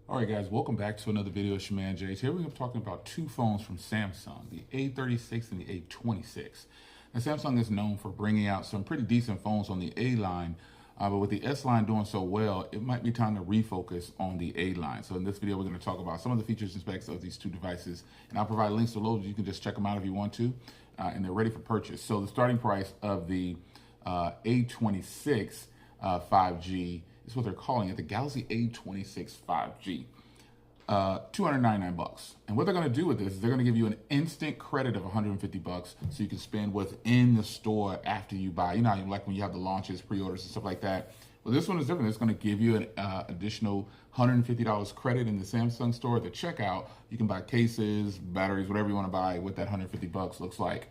All right, guys, welcome back to another video. It's your man Jay. Today we're talking about two phones from Samsung, the A36 and the A26. Now, Samsung is known for bringing out some pretty decent phones on the A line, but with the S line doing so well, it might be time to refocus on the A line. So in this video, we're going to talk about some of the features and specs of these two devices, and I'll provide links below. You can just check them out if you want to, and they're ready for purchase. So the starting price of the A26 5G is what they're calling it, the Galaxy A26 5G. $299. And what they're going to do with this is they're going to give you an instant credit of $150 so you can spend within the store after you buy. You know, like when you have the launches, pre-orders, and stuff like that. Well, this one is different. It's going to give you an additional $150 credit in the Samsung store at the checkout. You can buy cases, batteries, whatever you want to buy with that $150. Looks like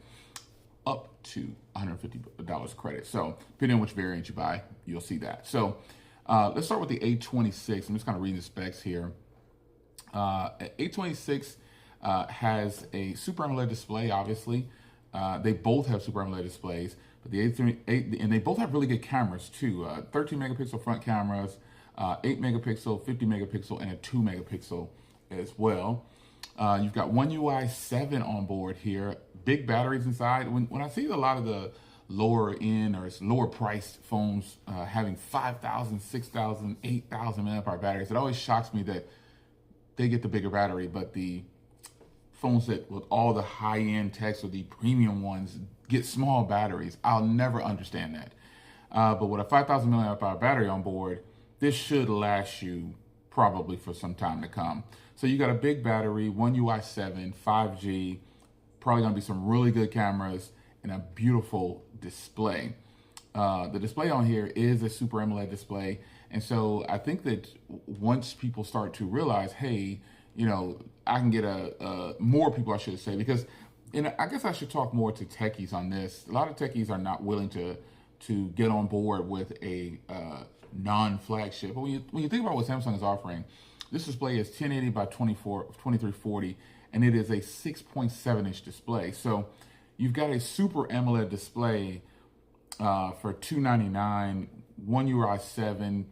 up to $150 credit. So depending on which variant you buy, you'll see that. So let's start with the A26. I'm just kind of reading the specs here. A26 has a Super AMOLED display, obviously. They both have Super AMOLED displays, but the A38, and they both have really good cameras too. 13 megapixel front cameras, 8 megapixel, 50 megapixel, and a 2 megapixel as well. You've got One UI 7 on board here, big batteries inside. When I see a lot of the lower end or lower priced phones having 5,000, 6,000, 8,000 milliamp hour batteries, it always shocks me that they get the bigger battery, but the phones that with all the high-end techs or the premium ones get small batteries. I'll never understand that. But with a 5,000 milliamp hour battery on board, this should last you probably for some time to come. So you got a big battery, One UI 7, 5G, probably gonna be some really good cameras and a beautiful display. The display on here is a Super AMOLED display. And so I think that once people start to realize, hey, you know, I can get more people, I should say, because I guess I should talk more to techies on this. A lot of techies are not willing to get on board with a non-flagship. But when you think about what Samsung is offering, this display is 1080 by 2340, and it is a 6.7 inch display. So you've got a Super AMOLED display for $299, One UI 7,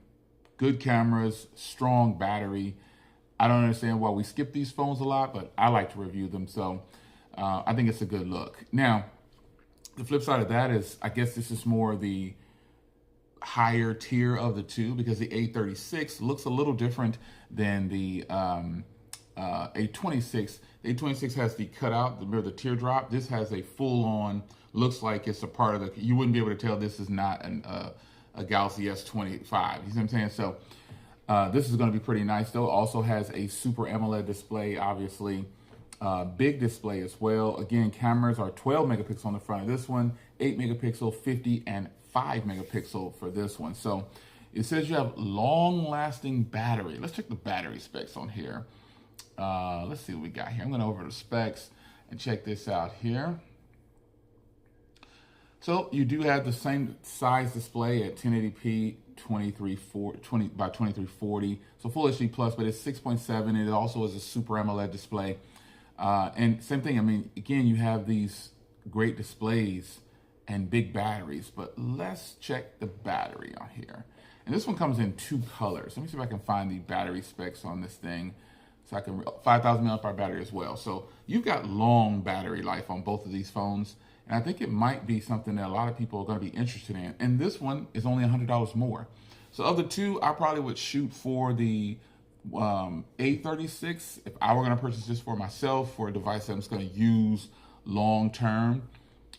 good cameras, strong battery. I don't understand why we skip these phones a lot, but I like to review them. So I think it's a good look. Now, the flip side of that is, I guess this is more the higher tier of the two, because the A36 looks a little different than the A26. The A26 has the cutout, the teardrop. This has a full-on, looks like it's a part of the, you wouldn't be able to tell this is not a Galaxy S25. You see what I'm saying? So this is going to be pretty nice, though. It also has a Super AMOLED display, obviously. Big display as well. Again, cameras are 12 megapixel on the front of this one, 8 megapixel, 50, and 5 megapixel for this one. So it says you have long-lasting battery. Let's check the battery specs on here. Let's see what we got here. I'm going to over the specs and check this out here. So you do have the same size display at 1080p, 20 by 2340. So Full HD Plus, but it's 6.7. It also is a Super AMOLED display. And same thing, I mean, again, you have these great displays and big batteries, but let's check the battery on here. And this one comes in two colors. Let me see if I can find the battery specs on this thing. So I can, 5,000 milliamp hour battery as well. So you've got long battery life on both of these phones. And I think it might be something that a lot of people are going to be interested in. And this one is only $100 more. So of the two, I probably would shoot for the A36 if I were going to purchase this for myself, for a device that I'm just going to use long term.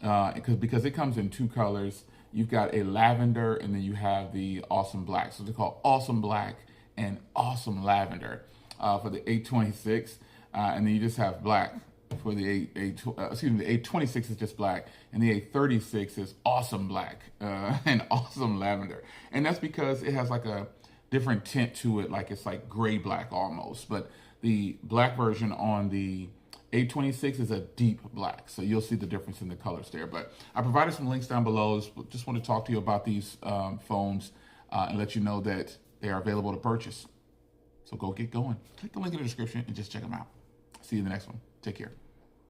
Because it comes in two colors. You've got a lavender, and then you have the awesome black. So they're called awesome black and awesome lavender for the A26. And then you just have black for the the A26 is just black, and the A36 is awesome black and awesome lavender. And that's because it has like a different tint to it, like it's like gray black almost. But the black version on the A26 is a deep black, so you'll see the difference in the colors there. But I provided some links down below. Just want to talk to you about these phones and let you know that they are available to purchase. So go get going. Click the link in the description and just check them out. See you in the next one. Take care.